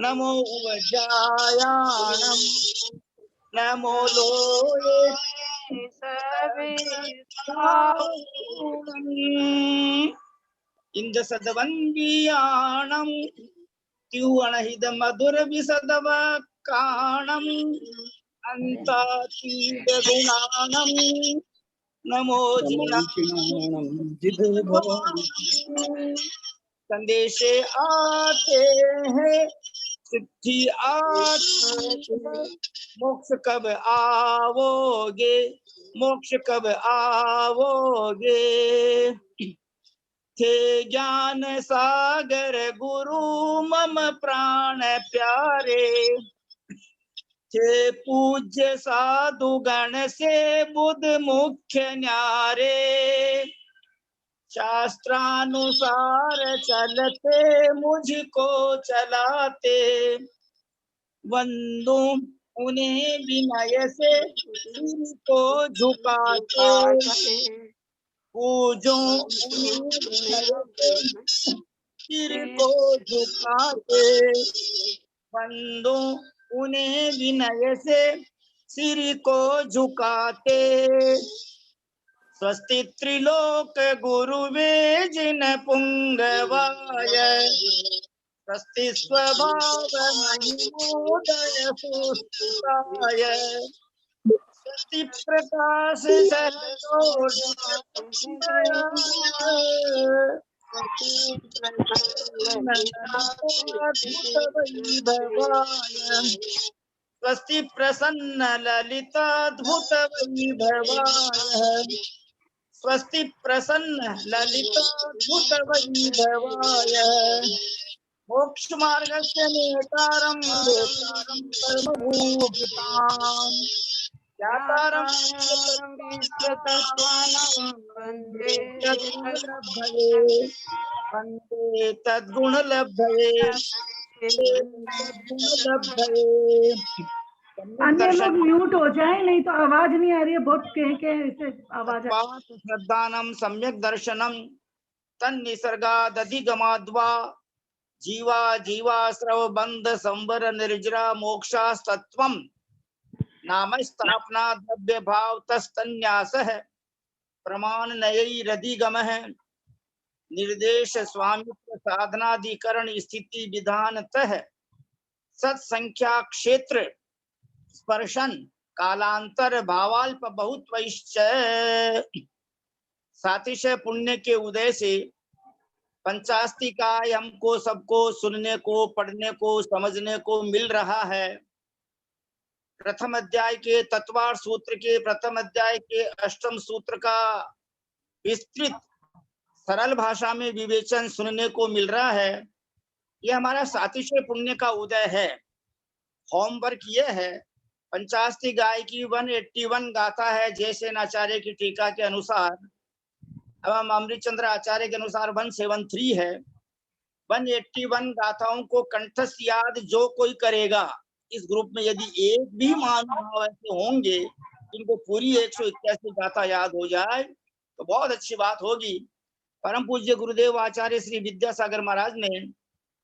नमो उवजायाणं नमो लोये इंद सदवंदियाणं त्युअणहिद मधुर विसदव काणं अंतातीत गुणाणं नमो संदेशे आते हैं चिट्ठी आती है मोक्ष कब आओगे मोक्ष कब आओगे थे ज्ञान सागर गुरु मम प्राण प्यारे थे पूज्य साधु गण से बुध मुख्य न्यारे शास्त्रानुसार चलते मुझको चलाते वंदू उन्हें विनय से सिर को झुकाते पूजो उन्हें सिर को झुकाते वंदू उन्हें विनय से सिर को झुकाते स्वस्ति त्रिलोक गुरुवे जिन पुंगवाय स्वस्ति स्वभाव महिमोदय सुस्ताय स्वस्ति प्रकाश स्वस्ति प्रसन्न ललिताद्भुत वैभवाय स्वस्ति प्रसन्न ललिताद्भुत वैभवाय मोक्ष मार्गस्य नेतारं देतारं सर्वभूतां ज्ञातारं वन्दे तद्गुणलब्धये अन्य लोग म्यूट हो जाए, नहीं तो आवाज नहीं आ रही है, बहुत कह आवाज आ रही है। श्रद्धानम सम्यक दर्शनम तन्निसर्गादधिगमाद्वा जीवा जीवाश्रव बंध संवर निर्जरा मोक्षास्तत्वम नाम स्थापना द्रव्य भाव तस्तन्यास है प्रमाण नयैरधिगम है निर्देश स्वामित्व साधनाधिकरण स्थिति विधानतः सत्संख्या क्षेत्र स्पर्शन कालांतर भावाल्प बहुत वैश्च सातिशय पुण्य के उदय से पंचास्तिकाय हमको सबको सुनने को पढ़ने को समझने को मिल रहा है। प्रथम अध्याय के तत्वार सूत्र के प्रथम अध्याय के अष्टम सूत्र का विस्तृत सरल भाषा में विवेचन सुनने को मिल रहा है। यह हमारा सातिशय पुण्य का उदय है। होमवर्क यह है, पंचास्ति गाय की 181 गाथा है जयसेन आचार्य की टीका के अनुसार एवं अमृतचंद्र आचार्य के अनुसार 173 है। 181 गाथाओं को कंठस्थ याद जो कोई करेगा, इस ग्रुप में यदि एक भी महानुभाव ऐसे होंगे जिनको पूरी 181 गाथा याद हो जाए तो बहुत अच्छी बात होगी। परम पूज्य गुरुदेव आचार्य श्री विद्यासागर महाराज ने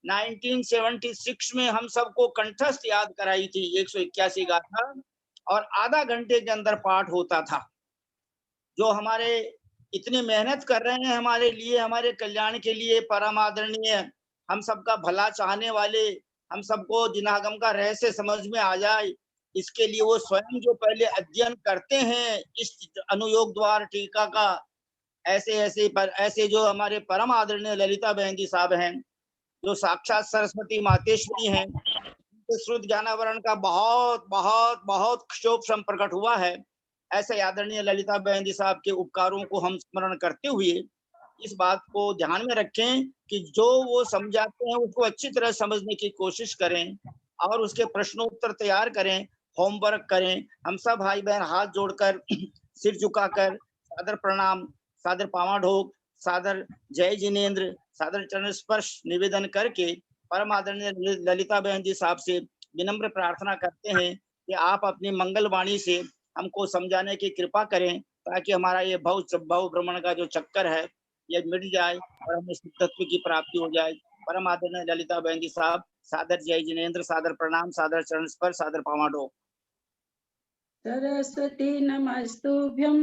1976 में हम सबको कंठस्थ याद कराई थी 181 गाथा, और आधा घंटे के अंदर पाठ होता था। जो हमारे इतनी मेहनत कर रहे हैं हमारे लिए, हमारे कल्याण के लिए, परम आदरणीय हम सबका भला चाहने वाले, हम सबको जिनागम का रहस्य समझ में आ जाए, इसके लिए वो स्वयं जो पहले अध्ययन करते हैं इस अनुयोग द्वार टीका का, ऐसे जो हमारे परम आदरणीय ललिता बहन जी साहब हैं, जो साक्षात सरस्वती मातेश्वरी हैं, श्रुत ज्ञानावरण का बहुत बहुत बहुत क्षोभ प्रकट हुआ है। ऐसे आदरणीय ललिता बहन जी साहब के उपकारों को हम स्मरण करते हुए इस बात को ध्यान में रखें कि जो वो समझाते हैं उसको अच्छी तरह समझने की कोशिश करें और उसके प्रश्नोत्तर तैयार करें, होमवर्क करें। हम सब भाई बहन हाथ जोड़कर सिर झुकाकर सादर प्रणाम, सादर पावा ढोक, सादर जय जिनेन्द्र, सादर चरण स्पर्श निवेदन करके परम आदरणीय ललिता बहन जी साहब से विनम्र प्रार्थना करते हैं कि आप अपनी मंगल वाणी से हमको समझाने की कृपा करें, ताकि हमारा ये भव भ्रमण का जो चक्कर है ये मिट जाए और हमें शुद्ध तत्व की प्राप्ति हो जाए। परम आदरणीय ललिता बहन जी साहब, सादर जय जिनेन्द्र, सादर प्रणाम, सादर चरण स्पर्श, सादर पावाडो। सरस्वती नमस्तुभ्यं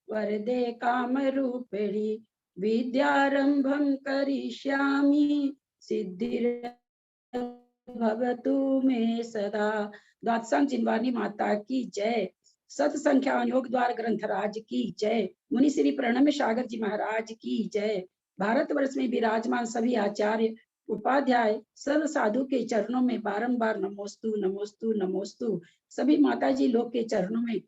वरदे कामरूपिणी विद्यारंभं करिष्यामि सिद्धिर्भवतु मे सदा। द्वादशांग जिनवानी माता की जय। सत संख्या योग द्वार ग्रंथराज की जय। मुनि श्री प्रणम्य सागर जी महाराज की जय। भारतवर्ष में विराजमान सभी आचार्य उपाध्याय सर्व साधु के चरणों में बारंबार नमोस्तु नमोस्तु नमोस्तु। सभी माताजी लोग के चरणों में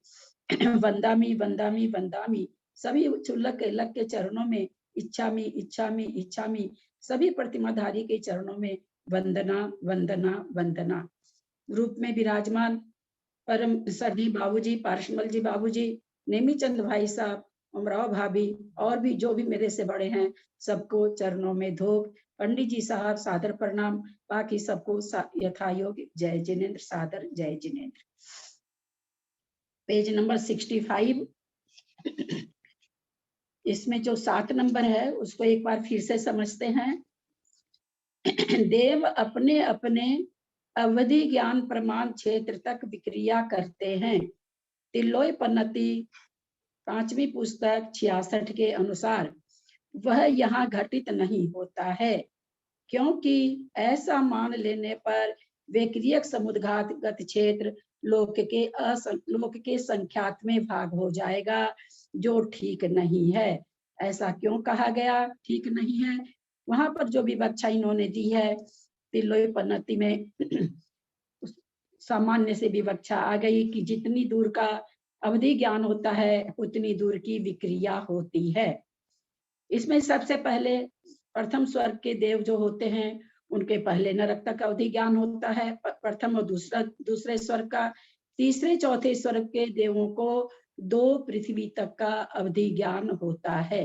वंदामी वंदामी वंदामी। सभी चुल्लक के चरणों में इच्छामी इच्छामी इच्छामी। सभी प्रतिमाधारी के चरणों में वंदना वंदना वंदना। रूप में विराजमान परम सभी बाबूजी, पार्शमल जी बाबूजी, नेमीचंद भाई साहब, अमराव भाभी और भी जो भी मेरे से बड़े हैं, सबको चरणों में धोक। पंडित जी साहब सादर प्रणाम। बाकी सबको यथा योग जय जिनेन्द्र, सादर जय जिनेन्द्र। Page number 65। इसमें जो 7 नंबर है उसको एक बार फिर से समझते हैं। देव अपने अपने अवधि ज्ञान प्रमाण क्षेत्र तक विक्रिया करते हैं। तिल्लोय पन्नति 5वीं पुस्तक 66 के अनुसार वह यहाँ घटित नहीं होता है, क्योंकि ऐसा मान लेने पर विक्रियक समुद्घातगत क्षेत्र लोक के संख्यात्मक भाग हो जाएगा, जो ठीक नहीं है। ऐसा क्यों कहा गया ठीक नहीं है? वहां पर जो विवक्षा इन्होंने दी है तिल्लोय पन्नति में सामान्य से विवक्षा आ गई कि जितनी दूर का अवधि ज्ञान होता है उतनी दूर की विक्रिया होती है। इसमें सबसे पहले प्रथम स्वर्ग के देव जो होते हैं उनके पहले नरक तक अवधि ज्ञान होता है, प्रथम और दूसरे स्वर्ग का। तीसरे चौथे स्वर्ग के देवों को 2 पृथ्वी तक का अवधि ज्ञान होता है।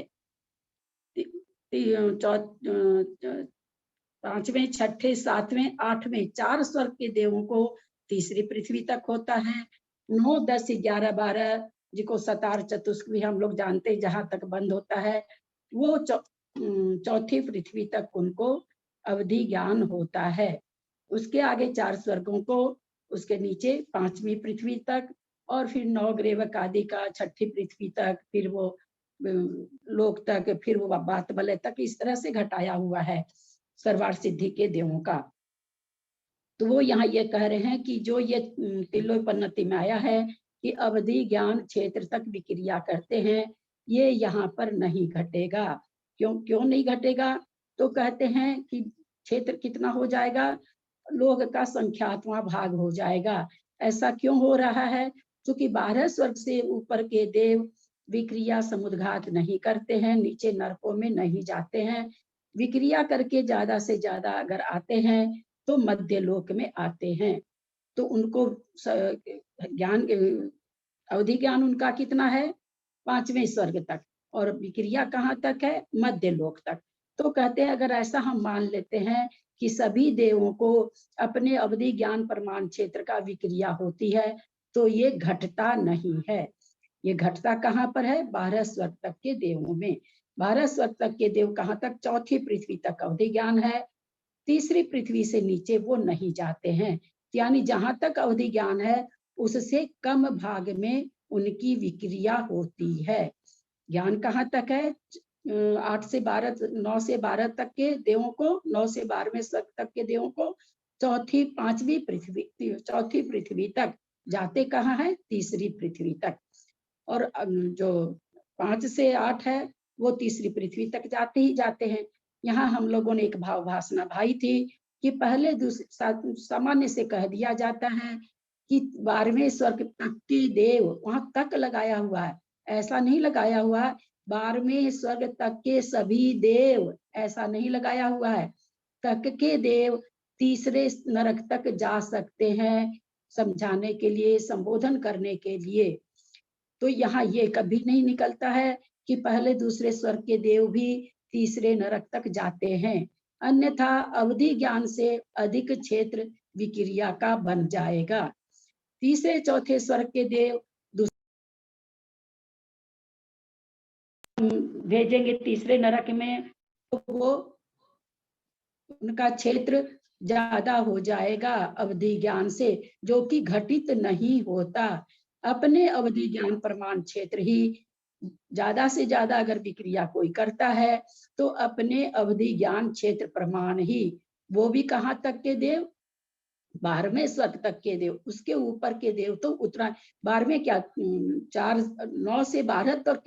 5वें 6ठे 7वें 8वें 4 स्वर्ग के देवों को तीसरी पृथ्वी तक होता है। 9 10 11 12 जिको सतार चतुष्क भी हम लोग जानते हैं, जहां तक बंद होता है वो चौथी पृथ्वी तक उनको अवधि ज्ञान होता है। उसके आगे 4 स्वर्गों को, उसके नीचे 5वीं पृथ्वी तक, और फिर 9 ग्रेवक आदि का 6ठी पृथ्वी तक, फिर वो लोक तक, फिर वो बात बलय तक, इस तरह से घटाया हुआ है सर्वार्थ सिद्धि के देवों का। तो वो यहाँ ये कह रहे हैं कि जो ये तिल्लोय पन्नति में आया है कि अवधि ज्ञान क्षेत्र तक विक्रिया करते हैं, ये यहाँ पर नहीं घटेगा। क्यों नहीं घटेगा? तो कहते हैं कि क्षेत्र कितना हो जाएगा? लोक का संख्यात्मक भाग हो जाएगा। ऐसा क्यों हो रहा है? क्योंकि 12 स्वर्ग से ऊपर के देव विक्रिया समुद्घात नहीं करते हैं, नीचे नरकों में नहीं जाते हैं। विक्रिया करके ज्यादा से ज्यादा अगर आते हैं तो मध्य लोक में आते हैं। तो उनको ज्ञान अवधि ज्ञान उनका कितना है? 5वें स्वर्ग तक, और विक्रिया कहाँ तक है? मध्य लोक तक। तो कहते हैं अगर ऐसा हम मान लेते हैं कि सभी देवों को अपने अवधि ज्ञान प्रमाण क्षेत्र का विक्रिया होती है, तो ये घटता नहीं है। ये घटता कहाँ पर है? 12 स्वर्ग तक के देवों में। 12 स्वर्ग तक के देव कहाँ तक? चौथी पृथ्वी तक अवधि ज्ञान है। तीसरी पृथ्वी से नीचे वो नहीं जाते हैं। यानी जहां तक अवधि ज्ञान है उससे कम भाग में उनकी विक्रिया होती है। ज्ञान कहाँ तक है? 8 से 12 9 से 12 तक के देवों को, 9 से 12वें स्वर्ग तक के देवों को चौथी पृथ्वी तक जाते कहाँ है? तीसरी पृथ्वी तक। और जो 5 से 8 है वो तीसरी पृथ्वी तक जाते ही जाते हैं। यहाँ हम लोगों ने एक भाव भाषणा भाई थी कि पहले सामान्य से कह दिया जाता है कि 12वें स्वर्ग तक के देव, वहां तक लगाया हुआ है, ऐसा नहीं लगाया हुआ 12वें स्वर्ग तक के सभी देव, ऐसा नहीं लगाया हुआ है। तक के देव तीसरे नरक तक जा सकते हैं, समझाने के लिए, संबोधन करने के लिए। तो यहाँ ये कभी नहीं निकलता है कि पहले दूसरे स्वर्ग के देव भी तीसरे नरक तक जाते हैं, अन्यथा अवधि ज्ञान से अधिक क्षेत्र विक्रिया का बन जाएगा। तीसरे चौथे स्वर्ग के देव भेजेंगे तीसरे नरक में, तो वो उनका क्षेत्र ज्यादा हो जाएगा अवधि ज्ञान से, जो कि घटित नहीं होता। अपने अवधि ज्ञान प्रमाण क्षेत्र ही ज्यादा से ज्यादा अगर विक्रिया कोई करता है तो अपने अवधि ज्ञान क्षेत्र प्रमाण ही, वो भी कहाँ तक के देव, 12वें स्वर्ग तक के देव, उसके ऊपर के देव तो उतना 12वें क्या 9 से 12 तक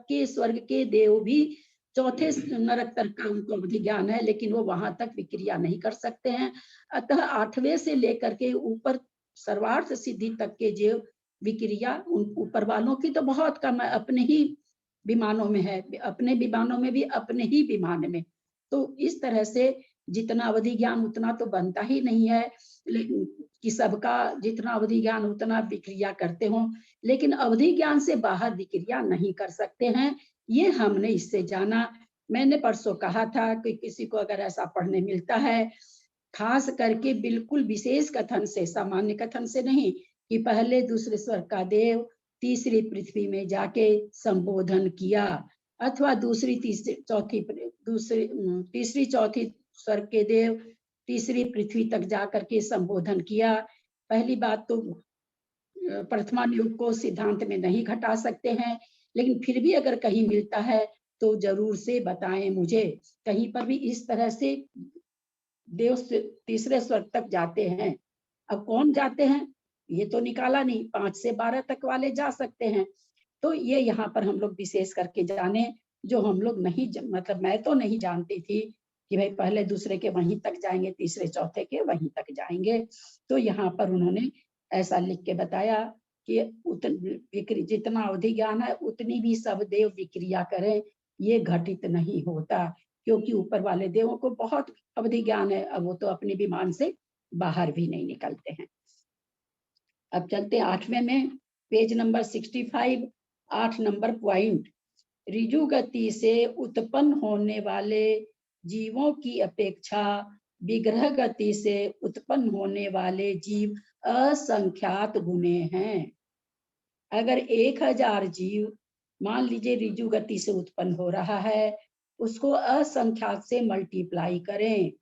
के स्वर्ग के देव भी चौथे नरक तक का उनको अवधि ज्ञान है, लेकिन वो वहां तक विक्रिया नहीं कर सकते हैं। अतः 8वें से लेकर के ऊपर सर्वार्थ सिद्धि तक के जो विक्रिया उन ऊपर वालों की तो बहुत कम है, अपने ही विमानों में है, अपने विमानों में भी अपने ही विमान में। तो इस तरह से जितना अवधि ज्ञान उतना तो बनता ही नहीं है कि सबका जितना अवधि ज्ञान उतना विक्रिया करते हो, लेकिन अवधि ज्ञान से बाहर विक्रिया नहीं कर सकते हैं, ये हमने इससे जाना। मैंने परसों कहा था कि किसी को अगर ऐसा पढ़ने मिलता है, खास करके बिल्कुल विशेष कथन से, सामान्य कथन से नहीं, कि पहले दूसरे स्वर्ग का देव तीसरी पृथ्वी में जाके संबोधन किया, अथवा तीसरी चौथी स्वर्ग के देव तीसरी पृथ्वी तक जाकर के संबोधन किया। पहली बात तो प्रथमान युग को सिद्धांत में नहीं घटा सकते हैं, लेकिन फिर भी अगर कहीं मिलता है तो जरूर से बताएं मुझे, कहीं पर भी इस तरह से देव तीसरे स्वर्ग तक जाते हैं। अब कौन जाते हैं ये तो निकाला नहीं, 5 से 12 तक वाले जा सकते हैं। तो ये यहाँ पर हम लोग विशेष करके जाने, जो हम लोग नहीं, मतलब मैं तो नहीं जानती थी कि भाई पहले दूसरे के वहीं तक जाएंगे, तीसरे चौथे के वहीं तक जाएंगे। तो यहाँ पर उन्होंने ऐसा लिख के बताया कि जितना अवधि ज्ञान है उतनी भी सब देव विक्रिया करें, ये घटित नहीं होता, क्योंकि ऊपर वाले देवों को बहुत अवधि ज्ञान है, अब वो तो अपने विमान से बाहर भी नहीं निकलते हैं। अब चलते हैं 8वें में, पेज नंबर 65, 8 नंबर पॉइंट। ऋजु गति से उत्पन्न होने वाले जीवों की अपेक्षा विग्रह गति से उत्पन्न होने वाले जीव असंख्यात गुने हैं। अगर 1000 जीव मान लीजिए ऋजु गति से उत्पन्न हो रहा है, उसको असंख्यात से मल्टीप्लाई करें,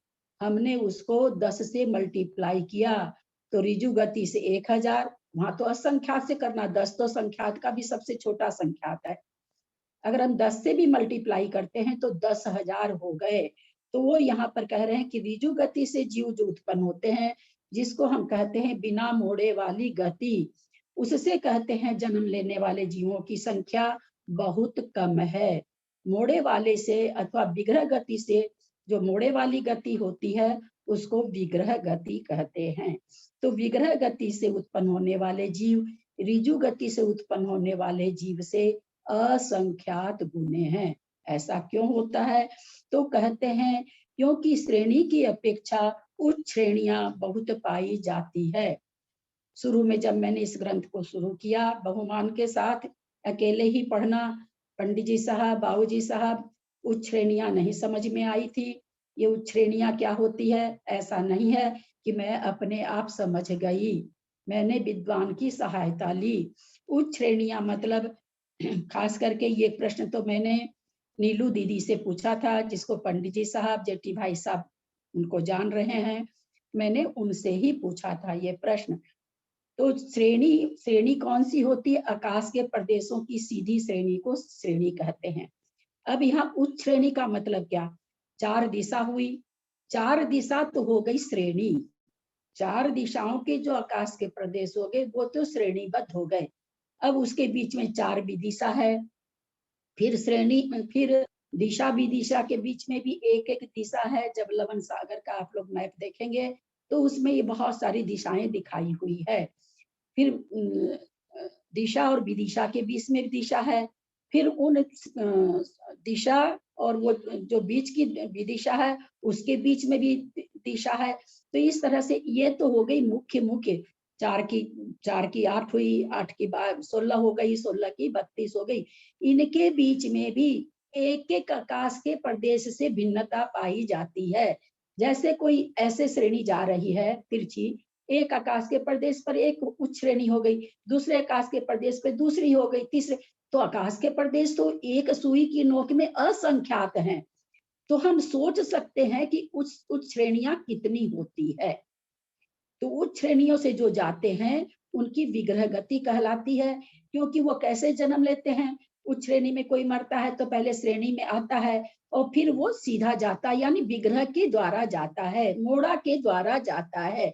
हमने उसको 10 से मल्टीप्लाई किया तो ऋजु गति से 1000, वहां तो असंख्यात से करना, 10 तो संख्यात का भी सबसे छोटा संख्यात है। अगर हम 10 से भी मल्टीप्लाई करते हैं तो 10,000 हो गए। तो वो यहाँ पर कह रहे हैं कि ऋजु गति से जीव जो उत्पन्न होते हैं, जिसको हम कहते हैं बिना मोड़े वाली गति, उससे कहते हैं जन्म लेने वाले जीवों की संख्या बहुत कम है। मोड़े वाले से अथवा विग्रह गति से, जो मोड़े वाली गति होती है उसको विग्रह गति कहते हैं। तो विग्रह गति से उत्पन्न होने वाले जीव ऋजु गति से उत्पन्न होने वाले जीव से असंख्यात गुने हैं। ऐसा क्यों होता है? तो कहते हैं क्योंकि श्रेणी की अपेक्षा उच्च श्रेणियां बहुत पाई जाती है। शुरू में जब मैंने इस ग्रंथ को शुरू किया बहुमान के साथ, अकेले ही पढ़ना, पंडित जी साहब, बाबूजी साहब, उच्च श्रेणियां नहीं समझ में आई थी। ये उच्च श्रेणियां क्या होती है, ऐसा नहीं है कि मैं अपने आप समझ गई, मैंने विद्वान की सहायता ली। उच्च श्रेणियां मतलब खास करके ये प्रश्न तो मैंने नीलू दीदी से पूछा था, जिसको पंडित जी साहब, जेठी भाई साहब उनको जान रहे हैं, मैंने उनसे ही पूछा था ये प्रश्न। तो श्रेणी कौन सी होती है? आकाश के प्रदेशों की सीधी श्रेणी को श्रेणी कहते हैं। अब यहाँ उच्च श्रेणी का मतलब क्या? 4 दिशा हुई, 4 दिशा तो हो गई श्रेणी, 4 दिशाओं के जो आकाश के प्रदेश हो गए वो तो श्रेणीबद्ध हो गए। अब उसके बीच में 4 विदिशा है, फिर दिशा विदिशा के बीच में भी एक एक दिशा है। जब लवन सागर का आप लोग मैप देखेंगे तो उसमें ये बहुत सारी दिशाएं दिखाई हुई है। फिर दिशा और विदिशा के बीच में दिशा है, फिर उन दिशा और वो जो बीच की विदिशा है उसके बीच में भी दिशा है। तो इस तरह से ये तो हो गई मुख्य 4 की 8 हुई, 8 की 16 हो गई, 16 की 32 हो गई। इनके बीच में भी एक एक आकाश के प्रदेश से भिन्नता पाई जाती है। जैसे कोई ऐसे श्रेणी जा रही है तिरछी, एक आकाश के प्रदेश पर एक उच्च श्रेणी हो गई, दूसरे आकाश के प्रदेश पर दूसरी हो गई, तीसरे, तो आकाश के प्रदेश तो एक सुई की नोक में असंख्यात हैं। तो हम सोच सकते हैं कि उच्च श्रेणियां कितनी होती है। तो उच्च श्रेणियों से जो जाते हैं उनकी विग्रह गति कहलाती है, क्योंकि वो कैसे जन्म लेते हैं। उच्च श्रेणी में कोई मरता है तो पहले श्रेणी में आता है और फिर वो सीधा जाता है, यानी विग्रह के द्वारा जाता है, मोड़ा के द्वारा जाता है।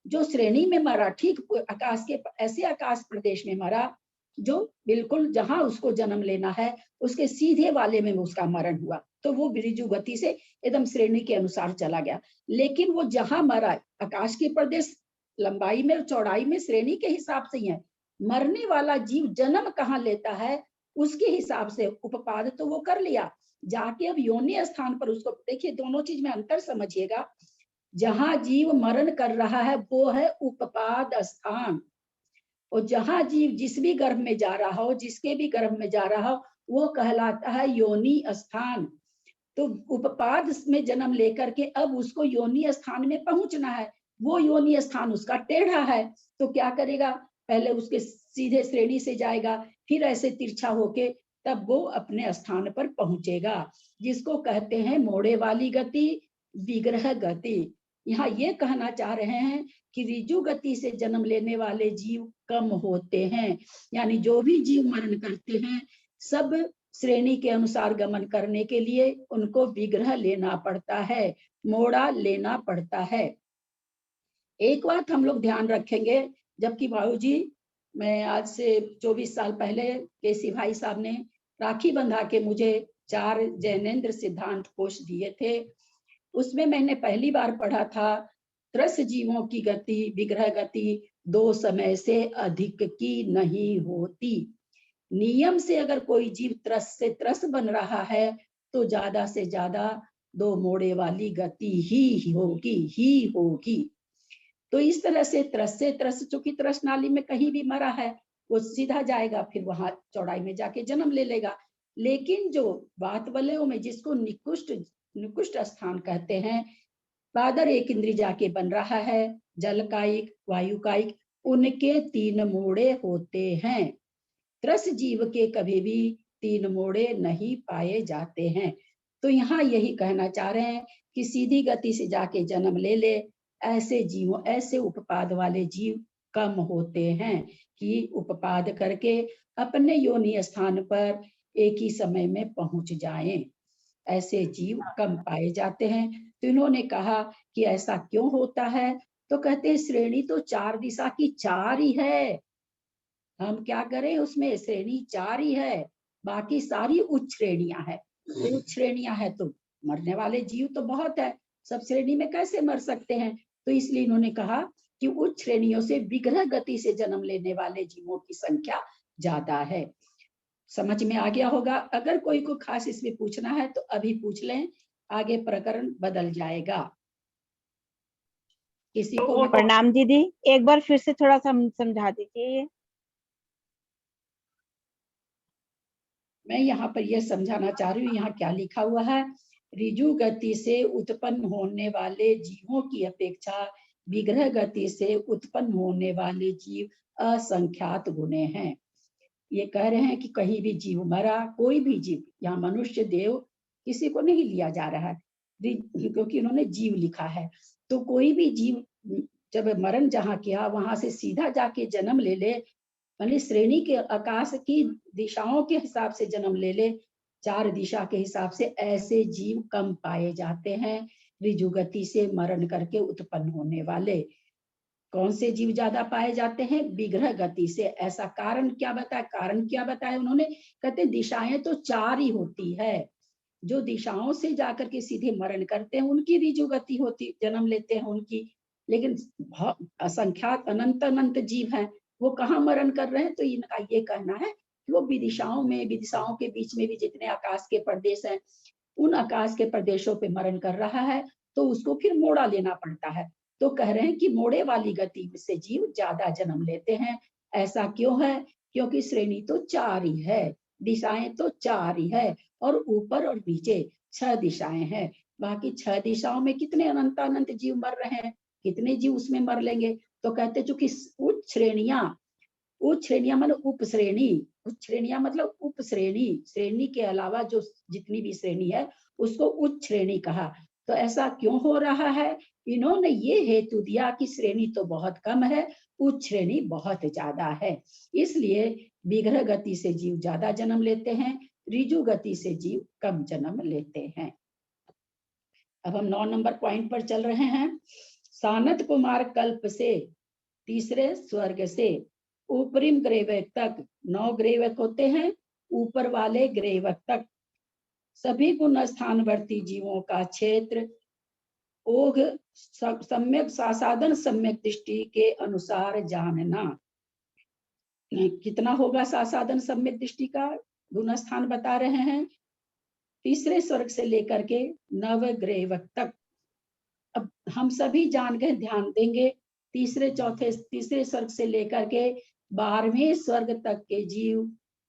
जो श्रेणी में मरा, ठीक आकाश के ऐसे आकाश प्रदेश में मरा जो बिल्कुल जहां उसको जन्म लेना है उसके सीधे वाले में उसका मरण हुआ, तो वो ऋजु गति से एकदम श्रेणी के अनुसार चला गया। लेकिन वो जहां मरा, आकाश के प्रदेश लंबाई में और चौड़ाई में श्रेणी के हिसाब से ही है। मरने वाला जीव जन्म कहाँ लेता है उसके हिसाब से उपपाद तो वो कर लिया, जाके अब योनि स्थान पर उसको देखिए। दोनों चीज में अंतर समझिएगा। जहां जीव मरण कर रहा है वो है उपपाद स्थान, और जहां जीव जिस भी गर्भ में जा रहा हो, जिसके भी गर्भ में जा रहा हो, वो कहलाता है योनि स्थान। तो उपपाद में जन्म लेकर के अब उसको योनि स्थान में पहुंचना है। वो योनि स्थान उसका टेढ़ा है, तो क्या करेगा, पहले उसके सीधे श्रेणी से जाएगा, फिर ऐसे तिरछा होके तब वो अपने स्थान पर पहुंचेगा, जिसको कहते हैं मोड़े वाली गति, विग्रह गति। यहाँ ये कहना चाह रहे हैं कि ऋजु गति से जन्म लेने वाले जीव कम होते हैं, यानी जो भी जीव मरण करते हैं सब श्रेणी के अनुसार गमन करने के लिए उनको विग्रह लेना पड़ता है, मोड़ा लेना पड़ता है। एक बात हम लोग ध्यान रखेंगे, जबकि भाऊ जी, मैं आज से 24 साल पहले केसी भाई साहब ने राखी बंधा के मुझे 4 जैनेन्द्र सिद्धांत कोश दिए थे। उसमें मैंने पहली बार पढ़ा था त्रस जीवों की गति, विग्रह गति 2 समय से अधिक की नहीं होती। नियम से अगर कोई जीव त्रस से त्रस बन रहा है तो ज्यादा से ज्यादा 2 मोड़े वाली गति ही होगी। तो इस तरह से त्रस, चूंकि त्रस नाली में कहीं भी मरा है वो सीधा जाएगा, फिर वहां चौड़ाई में जाके जन्म ले लेगा। लेकिन जो बात वलयों में जिसको निकुष्ट स्थान कहते हैं, पादर एक इंद्री जाके बन रहा है, जल कायिक, वायु कायिक, उनके 3 मोड़े होते हैं। त्रस जीव के कभी भी 3 मोड़े नहीं पाए जाते हैं। तो यहाँ यही कहना चाह रहे हैं कि सीधी गति से जाके जन्म ले ऐसे जीवों, ऐसे उपपाद वाले जीव कम होते हैं कि उपपाद करके अपने योनि स्थान पर एक ही समय में पहुंच जाएं। ऐसे जीव कम पाए जाते हैं। तो इन्होंने कहा कि ऐसा क्यों होता है, तो कहते हैं श्रेणी तो 4 दिशा की 4 ही है, हम क्या करें, उसमें श्रेणी 4 ही है, बाकी सारी उच्च श्रेणियां है। तो उच्च श्रेणियां है तो मरने वाले जीव तो बहुत है, सब श्रेणी में कैसे मर सकते हैं। तो इसलिए इन्होंने कहा कि उच्च श्रेणियों से विग्रह गति से जन्म लेने वाले जीवों की संख्या ज्यादा है। समझ में आ गया होगा। अगर कोई को खास इसमें पूछना है तो अभी पूछ लें, आगे प्रकरण बदल जाएगा। किसी को प्रणाम दीदी, एक बार फिर से थोड़ा समझा दीजिए। मैं यहाँ पर यह समझाना चाह रही हूँ, यहाँ क्या लिखा हुआ है, ऋजु गति से उत्पन्न होने वाले जीवों की अपेक्षा विग्रह गति से उत्पन्न होने वाले जीव असंख्यात गुने हैं। ये कह रहे हैं कि कहीं भी जीव मरा, कोई भी जीव, यहाँ मनुष्य देव किसी को नहीं लिया जा रहा है, क्योंकि इन्होंने जीव लिखा है। तो कोई भी जीव जब मरण जहाँ किया वहां से सीधा जाके जन्म ले माने श्रेणी के आकाश की दिशाओं के हिसाब से जन्म ले 4 दिशा के हिसाब से, ऐसे जीव कम पाए जाते हैं ऋजु गति से मरण करके उत्पन्न होने वाले। कौन से जीव ज्यादा पाए जाते हैं, विग्रह गति से। ऐसा कारण क्या बताया उन्होंने, कहते दिशाएं तो 4 ही होती है, जो दिशाओं से जाकर के सीधे मरण करते हैं उनकी ऋजु गति होती, जन्म लेते हैं उनकी। लेकिन असंख्यात अनंत जीव हैं, वो कहाँ मरण कर रहे हैं। तो इनका ये कहना है कि वो विदिशाओं के बीच में भी जितने आकाश के प्रदेश हैं, उन आकाश के प्रदेशों पे मरण कर रहा है, तो उसको फिर मोड़ा लेना पड़ता है। तो कह रहे हैं कि मोड़े वाली गति से जीव ज्यादा जन्म लेते हैं। ऐसा क्यों है, क्योंकि श्रेणी तो 4 ही है, दिशाएं तो 4 ही है, और ऊपर और नीचे 6 दिशाएं हैं। बाकी 6 दिशाओं में कितने अनंत जीव मर रहे हैं, कितने जीव उसमें मर लेंगे। तो कहते चूंकि उच्च श्रेणियां माने उप उच्च श्रेणियां मतलब उप श्रेणी, श्रेणी के अलावा जो जितनी भी श्रेणी है उसको उच्च श्रेणी कहा। तो ऐसा क्यों हो रहा है? इन्होंने ये हेतु दिया कि श्रेणी तो बहुत कम है, उच्च श्रेणी बहुत ज्यादा है, इसलिए विग्रह गति से जीव ज्यादा जन्म लेते हैं, ऋजु गति से जीव कम जन्म लेते हैं। अब हम 9 नंबर पॉइंट पर चल रहे हैं। सानत कुमार कल्प से तीसरे स्वर्ग से ऊपरिम ग्रेवक तक, 9 ग्रेवक होते हैं, ऊपर वाले ग्रेवक तक सभी गुण स्थानवर्ती जीवों का क्षेत्र ओघ सम्यक सासाधन सम्यक दृष्टि के अनुसार जानना। कितना होगा सासाधन सम्यक दृष्टि का गुण स्थान बता रहे हैं, तीसरे स्वर्ग से लेकर के नवग्रेवक तक। अब हम सभी जान गए, ध्यान देंगे, तीसरे स्वर्ग से लेकर के 12वें स्वर्ग तक के जीव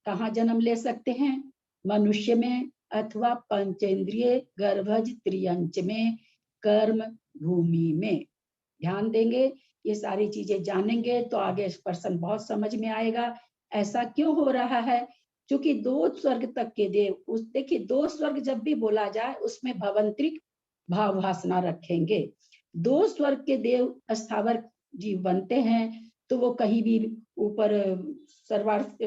कहाँ जन्म ले सकते हैं? मनुष्य में अथवा पंचेंद्रिय गर्भज त्रियंच में, कर्म भूमि में। ध्यान देंगे, ये सारी चीजें जानेंगे तो आगे प्रश्न बहुत समझ में आएगा। ऐसा क्यों हो रहा है? क्योंकि 2 स्वर्ग तक के देव, उस देखिए 2 स्वर्ग जब भी बोला जाए उसमें भवंतरिक भाव वासना रखेंगे। 2 स्वर्ग के देव स्थावर जीव बनते हैं तो वो कहीं भी ऊपर सर्वार्थ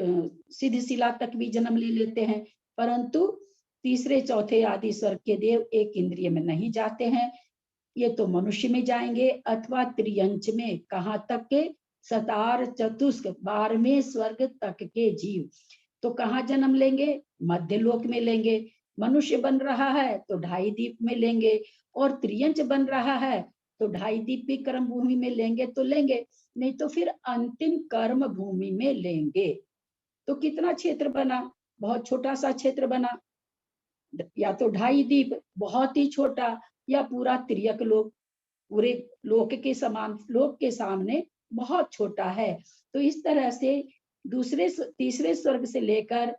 सिद्ध शिला तक भी जन्म ले लेते हैं, परंतु तीसरे चौथे आदि स्वर्ग के देव एक इंद्रिय में नहीं जाते हैं, ये तो मनुष्य में जाएंगे अथवा त्रियंच में। कहाँ तक के? सतार चतुष्क 12वें स्वर्ग तक के जीव तो कहाँ जन्म लेंगे? मध्य लोक में लेंगे। मनुष्य बन रहा है तो 2.5 दीप में लेंगे, और त्रियंच बन रहा है तो 2.5 दीप भी कर्म भूमि में लेंगे तो लेंगे, नहीं तो फिर अंतिम कर्म भूमि में लेंगे। तो कितना क्षेत्र बना? बहुत छोटा सा क्षेत्र बना, या तो 2.5 दीप बहुत ही छोटा, या पूरा त्रियक लोक पूरे लोक के समान, लोक के सामने बहुत छोटा है। तो इस तरह से तीसरे स्वर्ग से लेकर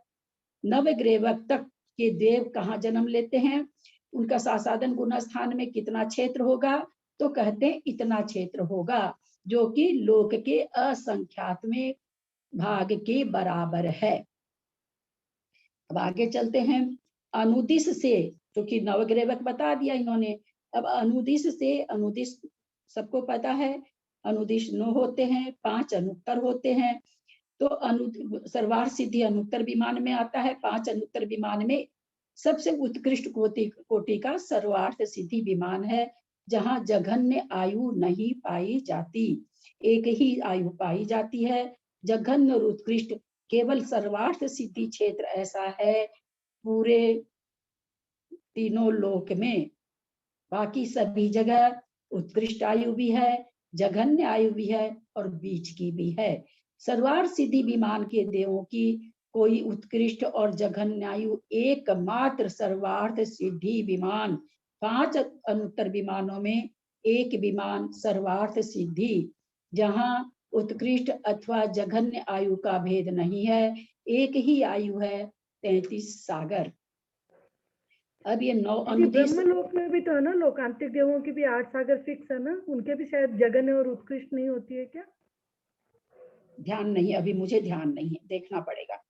नवग्रेवक तक के देव कहाँ जन्म लेते हैं? उनका सासाधन गुण स्थान में कितना क्षेत्र होगा? तो कहते हैं इतना क्षेत्र होगा, जो कि लोक के असंख्यातमें भाग के बराबर है। अब आगे चलते हैं। अनुदिश से, क्योंकि नवग्रेवक बता दिया इन्होंने, अब अनुदिश से, अनुदिश सबको पता है, अनुदिश 9 होते हैं, 5 अनुत्तर होते हैं। तो सर्वार्थ सिद्धि अनुत्तर विमान में आता है। 5 अनुत्तर विमान में सबसे उत्कृष्ट कोटि का सर्वार्थ सिद्धि विमान है, जहां जघन्य आयु नहीं पाई जाती, एक ही आयु पाई जाती है। जघन्य और उत्कृष्ट केवल सर्वार्थ सिद्धि क्षेत्र ऐसा है पूरे तीनों लोक में, बाकी सभी जगह उत्कृष्ट आयु भी है, जघन्य आयु भी है और बीच की भी है। सर्वार्थ सिद्धि विमान के देवों की कोई उत्कृष्ट और जघन्य आयु एकमात्र सर्वार्थ सिद्धि विमान, 5 अनुत्तर विमानों में एक विमान सर्वार्थ सिद्धि, जहां उत्कृष्ट अथवा जघन्य आयु का भेद नहीं है, एक ही आयु है 33 सागर। अब ये 9 अनुदिश, ब्रह्मलोक में भी तो है ना, लोकांतिक देवों की भी 8 सागर फिक्स है ना, उनके भी शायद जघन्य और उत्कृष्ट नहीं होती है क्या? ध्यान नहीं, अभी मुझे ध्यान नहीं है, देखना पड़ेगा।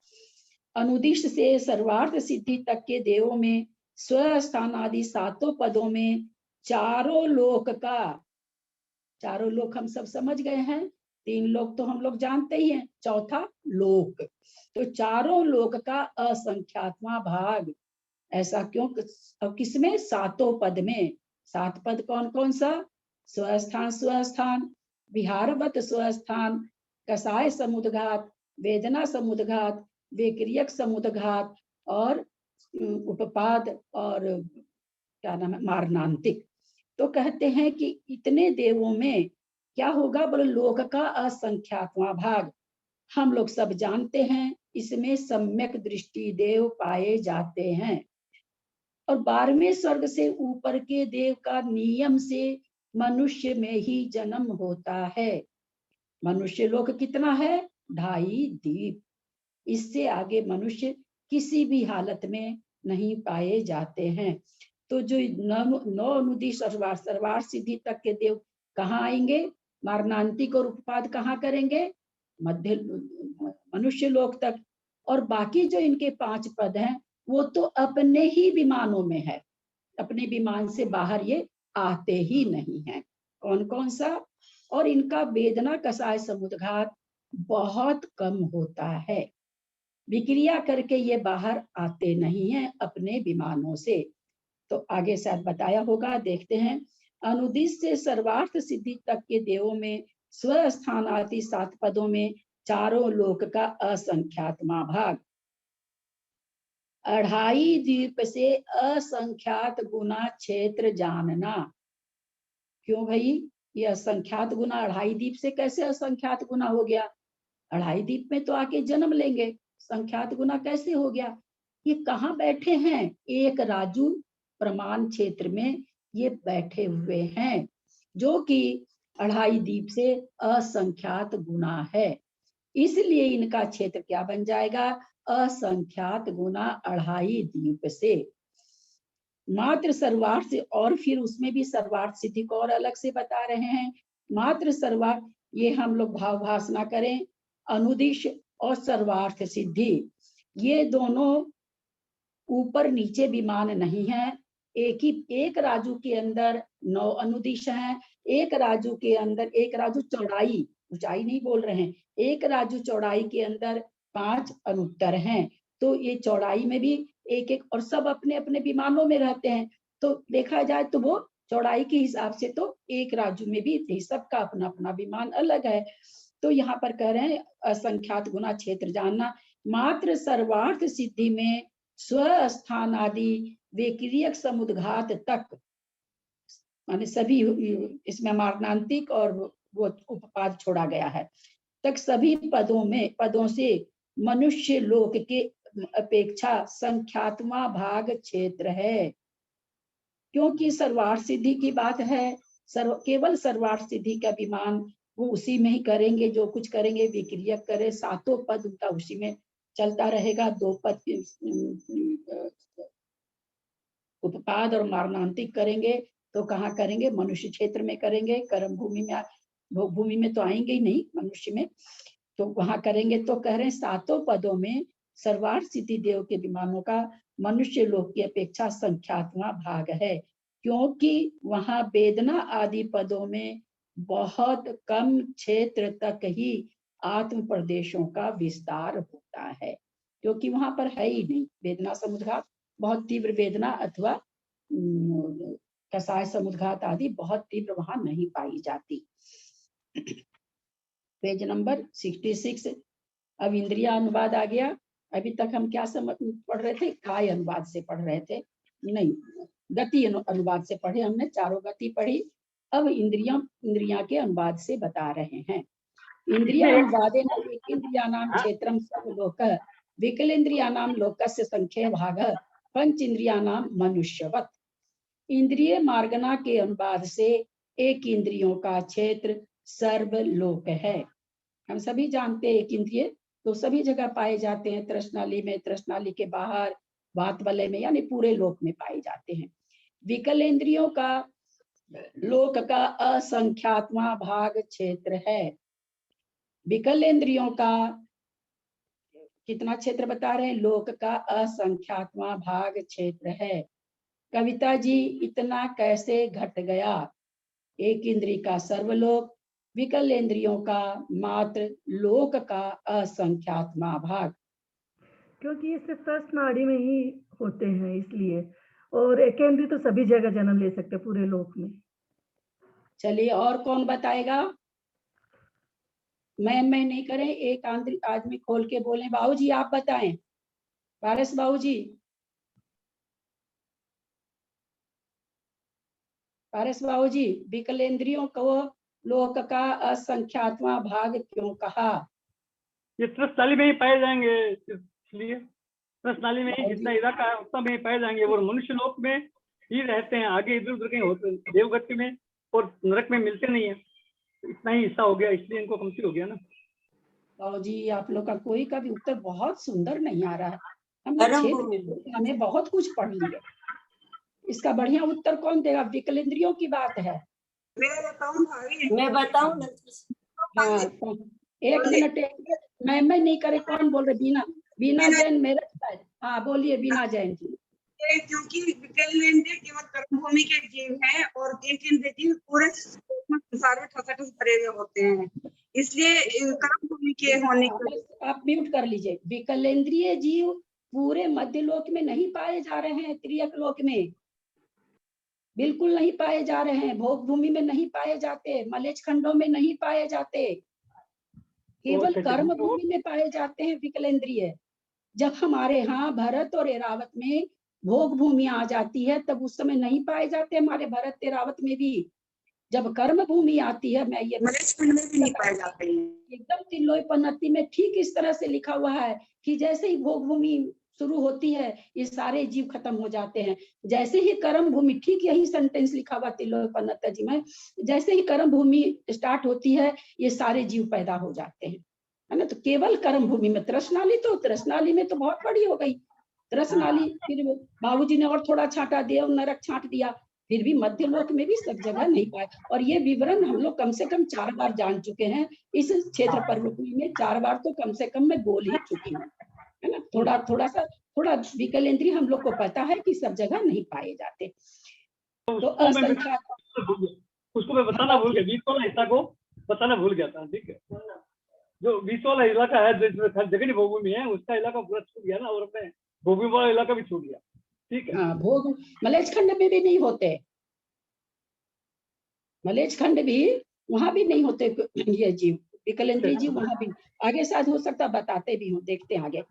अनुदिश से सर्वार्थ सिद्धि तक के देवों में स्वस्थान आदि 7 पदों में चारों लोक का, चारों लोक हम सब समझ गए हैं, 3 लोक तो हम लोग जानते ही हैं, चौथा लोक, तो चारों लोक का असंख्यातवां भाग। ऐसा क्यों? अब किसमें? 7 पद में। 7 पद कौन कौन सा? स्वस्थान, स्वस्थान, विहारवत स्वस्थान, कसाय समुद्घात, वेदना समुद्घात, विक्रियक समुद्घात और उपपाद और क्या नाम है, मारणांतिक। तो कहते हैं कि इतने देवों में क्या होगा? बोले लोक का असंख्यातवां भाग। हम लोग सब जानते हैं इसमें सम्यक दृष्टि देव पाए जाते हैं, और 12वें स्वर्ग से ऊपर के देव का नियम से मनुष्य में ही जन्म होता है। मनुष्य लोक कितना है? 2.5 दीप। इससे आगे मनुष्य किसी भी हालत में नहीं पाए जाते हैं। तो जो 9 अनुदिश सर्वार्थ सिद्धि तक के देव कहाँ आएंगे? मारणांतिक और उपपाद कहाँ करेंगे? मध्य मनुष्य लोक तक। और बाकी जो इनके 5 पद हैं वो तो अपने ही विमानों में है, अपने विमान से बाहर ये आते ही नहीं हैं। कौन कौन सा? और इनका वेदना कषाय समुद्घात बहुत कम होता है, विक्रिया करके ये बाहर आते नहीं हैं अपने विमानों से। तो आगे शायद बताया होगा, देखते हैं। अनुदिश से सर्वार्थ सिद्धि तक के देवों में स्वस्थानादि 7 पदों में चारों लोक का असंख्यात भाग, 2.5 द्वीप से असंख्यात गुना क्षेत्र जानना। क्यों भाई? ये असंख्यात गुना 2.5 द्वीप से कैसे असंख्यात गुना हो गया? 2.5 द्वीप में तो आके जन्म लेंगे, संख्यात गुना कैसे हो गया? ये कहाँ बैठे हैं? एक राजू प्रमाण क्षेत्र में ये बैठे हुए हैं, जो कि 2.5 द्वीप से असंख्यात गुना है। इसलिए इनका क्षेत्र क्या बन जाएगा? असंख्यात गुना 2.5 द्वीप से। मात्र सर्वार्थ से, और फिर उसमें भी सर्वार्थ सिद्धि को और अलग से बता रहे हैं। मात्र सर्वार्थ, ये हम लोग भाव भाषणा करें, अनुदिश और सर्वार्थ सिद्धि ये दोनों ऊपर नीचे विमान नहीं है। एक राजू के अंदर 9 अनुदिश हैं, एक राजू के अंदर, एक राजू चौड़ाई, ऊंचाई नहीं बोल रहे हैं, एक राजू चौड़ाई के अंदर 5 अनुत्तर हैं। तो ये चौड़ाई में भी एक एक, और सब अपने अपने विमानों में रहते हैं। तो देखा जाए तो वो चौड़ाई के हिसाब से तो एक राजू में भी सबका अपना अपना विमान अलग है। तो यहाँ पर कह रहे हैं असंख्यात गुना क्षेत्र जानना। मात्र सर्वार्थ सिद्धि में स्वस्थान आदि विक्रियक समुद्घात तक, माने सभी, इसमें मारणांतिक और वो उपपाद छोड़ा गया है, तक सभी पदों से मनुष्य लोक के अपेक्षा संख्यात्मा भाग क्षेत्र है। क्योंकि सर्वार्थ सिद्धि की बात है, केवल सर्वार्थ सिद्धि का विमान वो उसी में ही करेंगे, जो कुछ करेंगे विक्रियक करे, 7 पद उनका उसी में चलता रहेगा। 2 पद उपपाद और मारणांतिक करेंगे तो कहाँ करेंगे? मनुष्य क्षेत्र में करेंगे, कर्म भूमि में, भोग भूमि में तो आएंगे ही नहीं, मनुष्य में तो वहां करेंगे। तो कह रहे हैं 7 पदों में सर्वार्थ सिद्धि देव के विमानों का मनुष्य लोक की अपेक्षा संख्यात्मा भाग है, क्योंकि वहां वेदना आदि पदों में बहुत कम क्षेत्र तक ही आत्म प्रदेशों का विस्तार होता है, क्योंकि वहां पर है ही नहीं वेदना समुद्घात, बहुत तीव्र वेदना अथवा कषाय समुद्घात आदि बहुत तीव्र वहां नहीं पाई जाती। Page number 66। अब इंद्रिया अनुवाद आ गया। अभी तक हम क्या पढ़ रहे थे? काय अनुवाद से पढ़ रहे थे, नहीं गति अनुवाद से पढ़े हमने, चारों गति पढ़ी। अब इंद्रिया के अनुवाद से बता रहे हैं। इंद्रिया अनुवादेन इंद्रियाणां क्षेत्रम सर्वलोकः विकलेन्द्रियाणां लोकस्य संख्या भागः पंचेन्द्रियाणां मनुष्यवत्। इंद्रिय मार्गना के अनुवाद से एक इंद्रियों का क्षेत्र सर्वलोक है। हम सभी जानते हैं एक इंद्रिय तो सभी जगह पाए जाते हैं, तृष्णाली में, तृष्णाली के बाहर, वात वलय में, यानी पूरे लोक में पाए जाते हैं। विकलेंद्रियों का लोक का असंख्यात्मा भाग क्षेत्र है। विकलेंद्रियों का कितना क्षेत्र बता रहे हैं? लोक का असंख्यात्मा भाग क्षेत्र है। कविता जी, इतना कैसे घट गया? एक इंद्रिय का सर्वलोक, विकलेंद्रियों का मात्र लोक का असंख्यात्मा भाग। क्योंकि ये सिर्फ तस नाड़ी में ही होते हैं इसलिए, और एकेंद्रिय तो सभी जगह जन्म ले सकते पूरे लोक में। चलिए और कौन बताएगा? मैं नहीं करें, एक आदमी खोल के बोले। बाबूजी आप बताएं, पारस बाबूजी, पारस बाबूजी, विकलेंद्रियों को लोक का असंख्यात्मा भाग क्यों कहा? ये तृष्णाली में ही पाए जाएंगे, इसलिए तृष्णाली में ही जितना इलाका है उतना में ही पाए जाएंगे। वो मनुष्य लोक में ही रहते हैं, आगे इधर उधर कहीं होते, देवगति में और नरक में मिलते नहीं है। इतना ही हिस्सा हो गया, इसलिए इनको कमती हो गया ना। बाबूजी आप लोग का कोई का भी उत्तर बहुत सुंदर नहीं आ रहा है। हमें बहुत कुछ पढ़ लिया, इसका बढ़िया उत्तर कौन देगा? विकलेंद्रियों की बात है। मैं बताऊं ना? हाँ, 1 मिनट, मैं नहीं करे, कौन बोल रहे? बीना, बीना जैन मेरठ का। हाँ बोलिए बीना जैन जी। क्योंकि विकलेंद्रिय केवल कर्म भूमि के जीव हैं और एक इंद्रिय जीव पूरे संसार में ठसाठस भरे हुए होते हैं, इसलिए कर्म भूमि के होने के। आप म्यूट कर लीजिए। विकलेंद्रिय जीव पूरे मध्य लोक में नहीं पाए जा रहे हैं, त्रियक लोक में बिल्कुल नहीं पाए जा रहे हैं, भोग भूमि में नहीं पाए जाते, मलेच्छ खंडों में नहीं पाए जाते, केवल कर्म भूमि में पाए जाते हैं विकलेंद्रिय। जब हमारे यहाँ भरत और एरावत में भोग भूमि आ जाती है तब उस समय नहीं पाए जाते हमारे भरत एरावत में भी। जब कर्म भूमि आती है, मैं ये मलेच्छ खंड में भी नहीं पाए जाते हैं। एकदम तिलोपनति में ठीक इस तरह से लिखा हुआ है कि जैसे ही भोग भूमि शुरू होती है ये सारे जीव खत्म हो जाते हैं, जैसे ही कर्म भूमि, ठीक यही सेंटेंस लिखा हुआ तिलोपनति जी में, जैसे ही कर्म भूमि स्टार्ट होती है ये सारे जीव पैदा हो जाते हैं, है ना। तो केवल कर्म भूमि में त्रसनाली, तो त्रसनाली में तो बहुत बड़ी हो गई त्रसनाली। फिर बाबूजी ने और थोड़ा छांटा, देव नरक छांट दिया, फिर भी मध्य लोक में भी सब जगह नहीं पाए। और ये विवरण हम लोग कम से कम 4 बार जान चुके हैं, इस क्षेत्र परिवर्तन में 4 बार तो कम से कम मैं बोल ही चुकी हूँ, है ना। थोड़ा विकलेंद्रिय हम लोग को पता है कि सब जगह नहीं पाए जाते। तो उसको मैं बताना भूल गया, 20 वाला हिस्सा को बताना भूल गया था। ठीक है, जो 20 वाला इलाका है जिसमें हर जगह भोग भूमि है, उसका इलाका पूरा छूट गया ना, और अपने भोग भूमि वाला इलाका भी छूट गया। ठीक है, हाँ, भोग मलेच्छ खंड में भी नहीं होते, मलेच्छ खंड भी वहां भी नहीं होते ये जीव, विकलेंद्रिय जीव वहां भी। आगे शायद हो सकता बताते भी हो, देखते हैं आगे।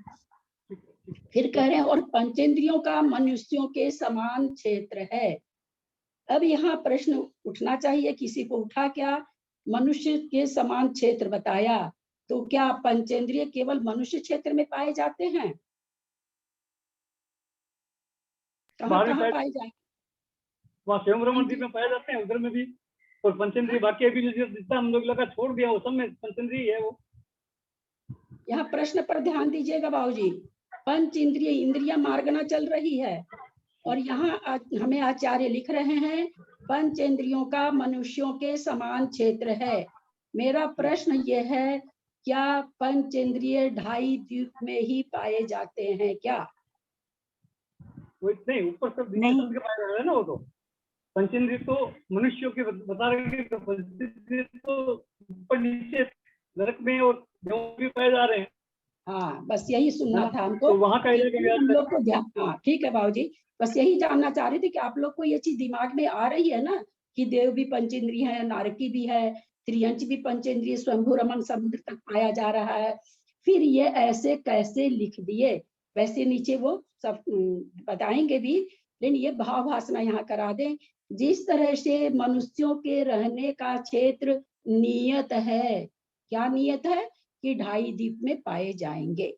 फिर कह रहे हैं और पंचेंद्रियों का मनुष्यों के समान क्षेत्र है। अब यहाँ प्रश्न उठना चाहिए, किसी को उठा क्या? मनुष्य के समान क्षेत्र बताया, तो क्या पंचेंद्रिय केवल मनुष्य क्षेत्र में पाए जाते हैं? कहाँ पाए जाते? वहाँ स्वयं द्वीप में पाए जाते हैं, उधर में भी। और पंचेंद्रिय बाकी अभी जितना हम लोग इलाका छोड़ दिया वो सब में पंचेंद्रिय है वो। यहाँ प्रश्न पर ध्यान दीजिएगा बाबूजी। पंच इंद्रिय, इंद्रिया मार्गना चल रही है, और यहाँ हमें आचार्य लिख रहे हैं पंचेंद्रियों का मनुष्यों के समान क्षेत्र है। मेरा प्रश्न ये है, क्या पंचेंद्रिय 2.5 द्वीप में ही पाए जाते हैं क्या? वो इतने ऊपर सब नहीं के पाए जा रहे हैं ना, वो तो पंचेंद्रिय तो मनुष्यों के बता रहे हैं, तो ऊपर नीचे नरक में और भी पाए जा रहे हैं। हाँ, बस यही सुनना था हमको, तो वहाँ का हम लोग को ध्यान। हाँ ठीक है बाबूजी, बस यही जानना चाह रहे थे कि आप लोग को ये चीज दिमाग में आ रही है ना कि देव भी पंचेंद्रिय है, नारकी भी है, त्रियंच भी पंचेंद्रिय, स्वयंभू रमन समुद्र तक पाया जा रहा है। फिर ये ऐसे कैसे लिख दिए? वैसे नीचे वो सब बताएंगे भी, लेकिन ये भाव भाषणा यहाँ करा दें। जिस तरह से मनुष्यों के रहने का क्षेत्र नियत है, क्या नियत है? कि 2.5 द्वीप में पाए जाएंगे,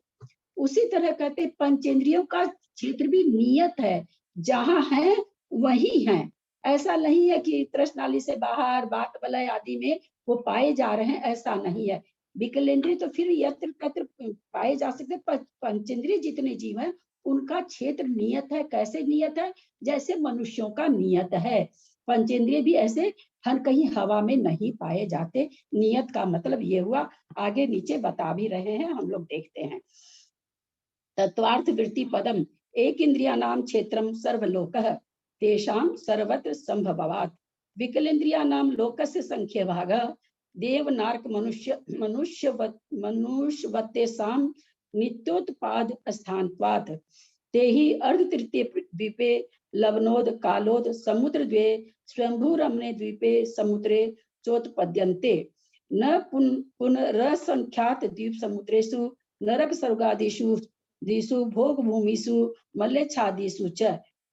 उसी तरह कहते पंचेंद्रियों का क्षेत्र भी नियत है, जहां है वही है। ऐसा नहीं है कि त्रसनाली से बाहर बात बलय आदि में वो पाए जा रहे हैं, ऐसा नहीं है। विकलेंद्रिय तो फिर यत्र तत्र पाए जा सकते, पंचेंद्रिय जितने जीव हैं उनका क्षेत्र नियत है। कैसे नियत है? जैसे मनुष्यों का नियत है। पंचेंद्रिय भी ऐसे हर कहीं हवा में नहीं पाए जाते। नियत का मतलब ये हुआ, आगे नीचे बता भी रहे हैं, हम लोग देखते हैं। तत्वार्थ वृत्ति पदम एक इंद्रिया नाम क्षेत्रम सर्वलोकः तेषां सर्वत्र संभवात् विकलेंद्रिया नाम लोकस्य संख्य भाग देव नारक मनुष्यवत्तेषां नित्योत्पाद स्थानत्वात् ते ही अर्ध तृतीय द्वीपे लवनोद कालोद समुद्र द्वे स्वयंभू रमणे द्वीपे समुद्रे चोत्पद्यन्ते न पुनरसंख्यात द्वीप समुद्रेषु नरक स्वर्गादिषु दिशु भोग भूमिषु मल्लेच्छादिषु च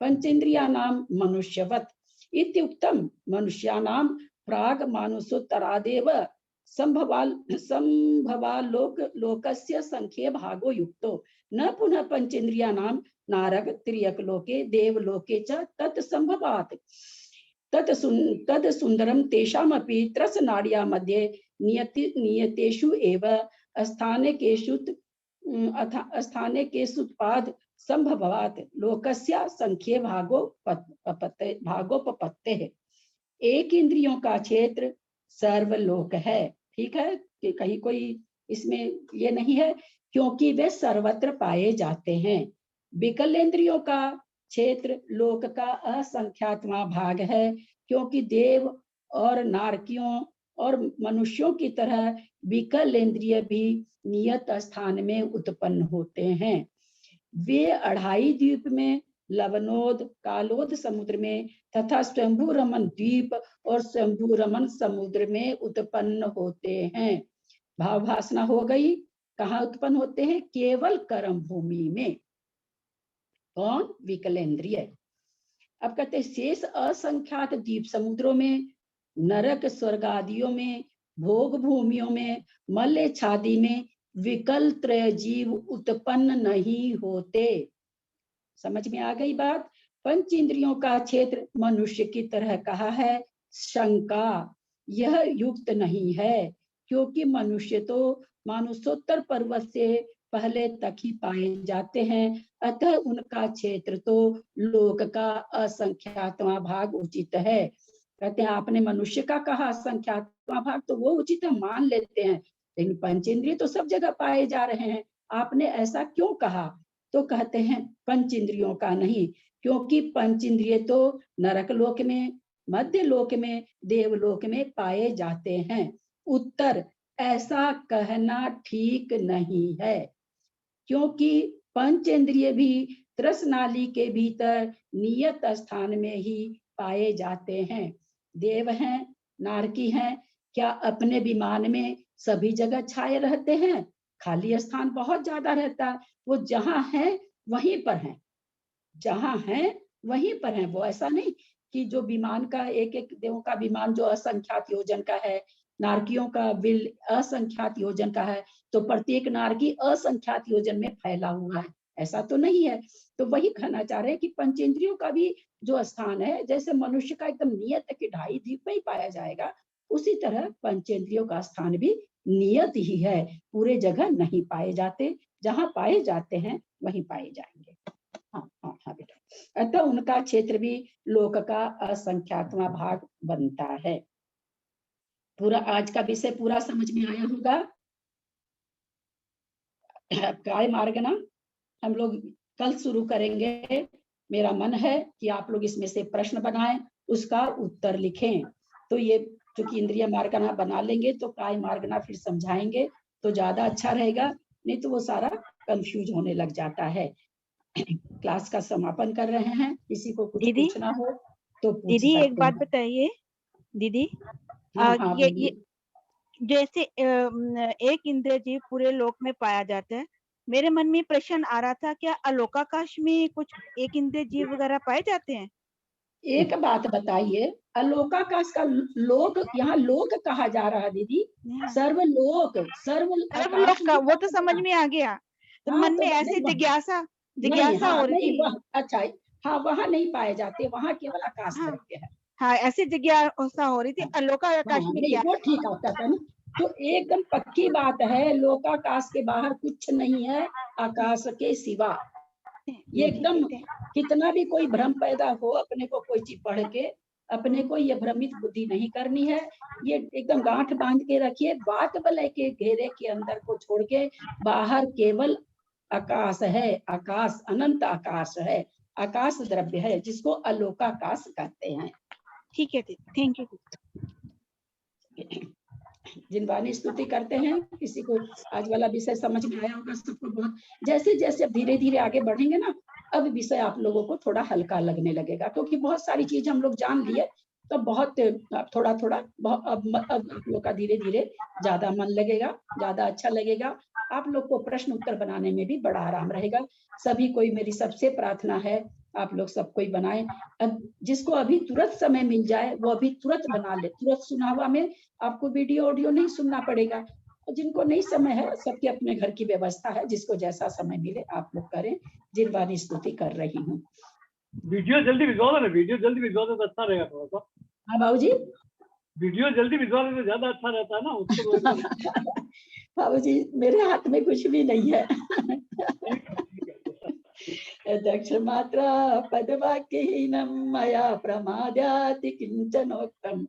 पंचेन्द्रियाणां मनुष्यवत् इत्युक्तम् मनुष्याणां प्राग मानुषोत्तरादेव लोकस्य संख्ये भागो युक्तो न पुनः पंचेन्द्रियाणां नारक त्रियक लोके देवलोके च तत्संभवात् तद सुंदरम तेषामपि त्रसनाड्या मध्ये नियतेषु एव स्थानेकेषुत्पाद संभवात् लोकस्य संख्ये भागोपपत्तेः। एक इंद्रियों का क्षेत्र सर्वलोक है। ठीक है, कि कहीं कोई इसमें ये नहीं है क्योंकि वे सर्वत्र पाए जाते हैं। विकलेंद्रियों का क्षेत्र लोक का असंख्यातवां भाग है, क्योंकि देव और नारकियों और मनुष्यों की तरह विकलेंद्रिय भी नियत स्थान में उत्पन्न होते हैं। वे अढ़ाई द्वीप में, लवनोद, कालोद समुद्र में तथा स्वयंभू रमन द्वीप और स्वयंभू रमन समुद्र में उत्पन्न होते हैं। भावभासना हो गई। कहाँ उत्पन्न होते हैं? केवल कर्म भूमि में। कौन? विकलेंद्रिय। अब कहते हैं शेष असंख्यात द्वीप समुद्रों में, नरक स्वर्ग आदियों में, भोग भूमियों में, मल्य छादी में विकल त्रय जीव उत्पन्न नहीं होते। समझ में आ गई बात? पंच इंद्रियों का क्षेत्र मनुष्य की तरह कहा है। शंका, यह युक्त नहीं है, क्योंकि मनुष्य तो मानुषोत्तर पर्वत से पहले तक ही पाए जाते हैं, अतः उनका क्षेत्र तो लोक का असंख्यातवां भाग उचित है। कहते हैं आपने मनुष्य का कहा असंख्यातवां भाग, तो वो उचित है, मान लेते हैं, लेकिन पंचेंद्रिय तो सब जगह पाए जा रहे हैं, आपने ऐसा क्यों कहा? तो कहते हैं पंच इंद्रियों का नहीं, क्योंकि पंच इंद्रिय तो नरक लोक में, मध्य लोक में, देवलोक में पाए जाते हैं। उत्तर, ऐसा कहना ठीक नहीं है, क्योंकि पंचेंद्रिय भी त्रसनाली के भीतर नियत स्थान में ही पाए जाते हैं। देव हैं, नारकी हैं, क्या अपने विमान में सभी जगह छाए रहते हैं? खाली स्थान बहुत ज्यादा रहता है, वो जहां है वहीं पर है, जहां है वहीं पर है। वो ऐसा नहीं कि जो विमान का एक एक देवों का विमान जो असंख्यात योजन का है, नारकियों का बिल असंख्यात योजन का है, तो प्रत्येक नारकी असंख्यात योजन में फैला हुआ है, ऐसा तो नहीं है। तो वही कहना चाह रहे हैं कि पंचेंद्रियों का भी जो स्थान है, जैसे मनुष्य का एकदम नियत है कि ढाई द्वीप में ही पाया जाएगा, उसी तरह पंचेंद्रियों का स्थान भी नियत ही है, पूरे जगह नहीं पाए जाते, जहां पाए जाते हैं वहीं पाए जाएंगे। हाँ हाँ हाँ बेटा। अतः उनका क्षेत्र भी लोक का असंख्यातवां भाग बनता है। पूरा आज का विषय पूरा समझ में आया होगा। काय मार्ग ना हम लोग कल शुरू करेंगे। मेरा मन है कि आप लोग इसमें से प्रश्न बनाएं, उसका उत्तर लिखें। तो ये चूंकि इंद्रिय मार्गना बना लेंगे तो काय मार्गना फिर समझाएंगे तो ज्यादा अच्छा रहेगा, नहीं तो वो सारा कंफ्यूज होने लग जाता है। क्लास का समापन कर रहे हैं, किसी को कुछ दीदी, पूछना हो तो पूछ दीदी सकते एक बात हैं। बताइए दीदी। हाँ हाँ ये जैसे एक इंद्रिय जीव पूरे लोक में पाया जाता है, मेरे मन में प्रश्न आ रहा था, क्या अलोकाकाश में कुछ एक इंद्रिय जीव वगैरह पाए जाते हैं? एक बात बताइए, अलोकाकाश का लोक, यहाँ लोक कहा जा रहा है दीदी, सर्वलोक, सर्वलोक का वो तो समझ में आ गया, तो हाँ, मन तो में ऐसी जिज्ञासा हो रही थी। अच्छा, हाँ वहाँ नहीं पाए जाते, वहाँ केवल आकाश हाँ, तरफ के है। हाँ ऐसी जिज्ञासा हो रही थी, अलोकाकाश में नहीं क्या? वो ठीक आता था ना, तो एकदम पक्की बात है, लोकाकाश के बाहर कुछ नहीं है आकाश के सिवा। ये एकदम, कितना भी कोई भ्रम पैदा हो, अपने को कोई चीज पढ़ के अपने को ये भ्रमित बुद्धि नहीं करनी है। ये एकदम गांठ बांध के रखिए, बात वलय के घेरे के अंदर को छोड़ के बाहर केवल आकाश है, आकाश अनंत आकाश है, आकाश द्रव्य है, जिसको अलोकाकाश कहते हैं। ठीक है, थैंक यू। जिनवानी स्तुति करते हैं। किसी को आज वाला विषय समझ में आया होगा सबको बहुत। जैसे जैसे अब धीरे धीरे आगे बढ़ेंगे ना, अब विषय आप लोगों को थोड़ा हल्का लगने लगेगा, क्योंकि बहुत सारी चीज हम लोग जान लिए, तो बहुत थोड़ा थोड़ा अब आप लोग का धीरे धीरे ज्यादा मन लगेगा, ज्यादा अच्छा लगेगा। आप लोग को प्रश्न उत्तर बनाने में भी बड़ा आराम रहेगा। सभी कोई मेरी सबसे प्रार्थना है, आप लोग सब कोई बनाए। अब जिसको अभी तुरंत समय मिल जाए वो अभी तुरंत बना ले, तुरंत सुनावा में आपको वीडियो ऑडियो नहीं सुनना पड़ेगा। और जिनको नहीं समय है, सबके अपने घर की व्यवस्था है, जिसको जैसा समय मिले आप लोग करें। जिनवानी स्तुति कर रही हूँ। वीडियो जल्दी भिजवा दो ना, वीडियो जल्दी भिजवा दो तो अच्छा रहेगा थोड़ा सा। हाँ बाबू जी, वीडियो जल्दी भिजवा दो तो ज्यादा अच्छा रहता है ना उसको। बाबू जी मेरे हाथ में कुछ भी नहीं है। दक्ष मात्रा पदवाक्यहीनं मया प्रमाद्याति किंचनोक्तम्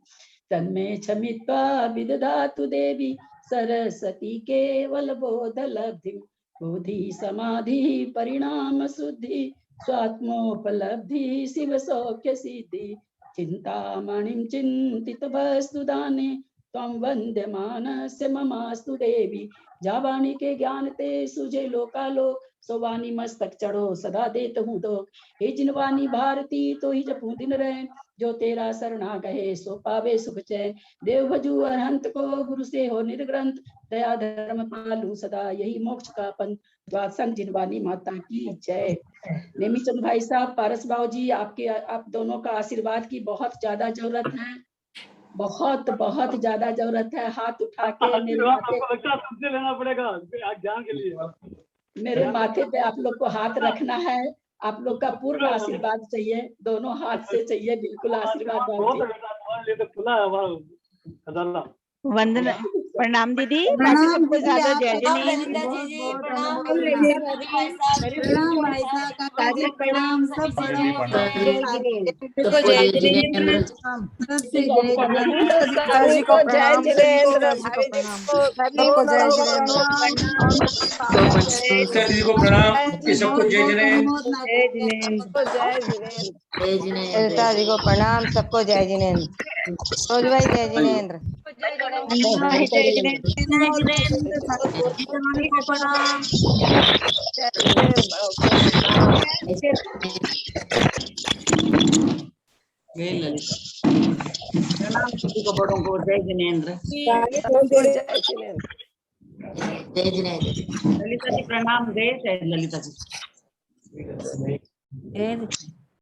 तन्मे क्षमित्वा विदधातु देवी सरस्वती केवल बोध लब्धिम् बोधि समाधि परिणाम शुद्धि स्वात्मोपलब्धि शिव सौख्य सिद्धि चिंतामणिं चिंतित वस्तुदाने त्वं वन्द्यमानस्य ममास्तु देवी। जावाणी के ज्ञान ते सुझे लोकालो सोवानी मस्तक चढ़ो सदा देत हूँ दो। हे जिनवानी भारती तो ही जपू दिन रहे जो तेरा शरणा गहे सो पावे सुख चैन। देव भजू अरहंत को गुरु से हो निर्ग्रंथ दया धर्म पालू सदा यही मोक्ष का पंथ। द्वासंग जिनवानी माता की जय। नेमीचंद भाई साहब, पारस बाबू जी, आप दोनों का आशीर्वाद की बहुत ज्यादा जरूरत है, बहुत बहुत ज्यादा जरूरत है। हाथ उठा के लेना पड़ेगा ज्ञान के लिए। मेरे माथे पे आप लोग को हाथ रखना है, आप लोग का पूर्ण आशीर्वाद चाहिए, दोनों हाथ से चाहिए बिल्कुल आशीर्वाद। वंदना, प्रणाम दीदी, बाकी सबको ज्यादा जय जिनेंद्र। प्रणाम सबको जय जिनेंद्र। रोज भाई जय जिनेंद्र। प्रणाम सभी को, बड़ों को जय जिनेंद्र। जय जिनेंद्र। ललिता जी प्रणाम। जय ललिता जी।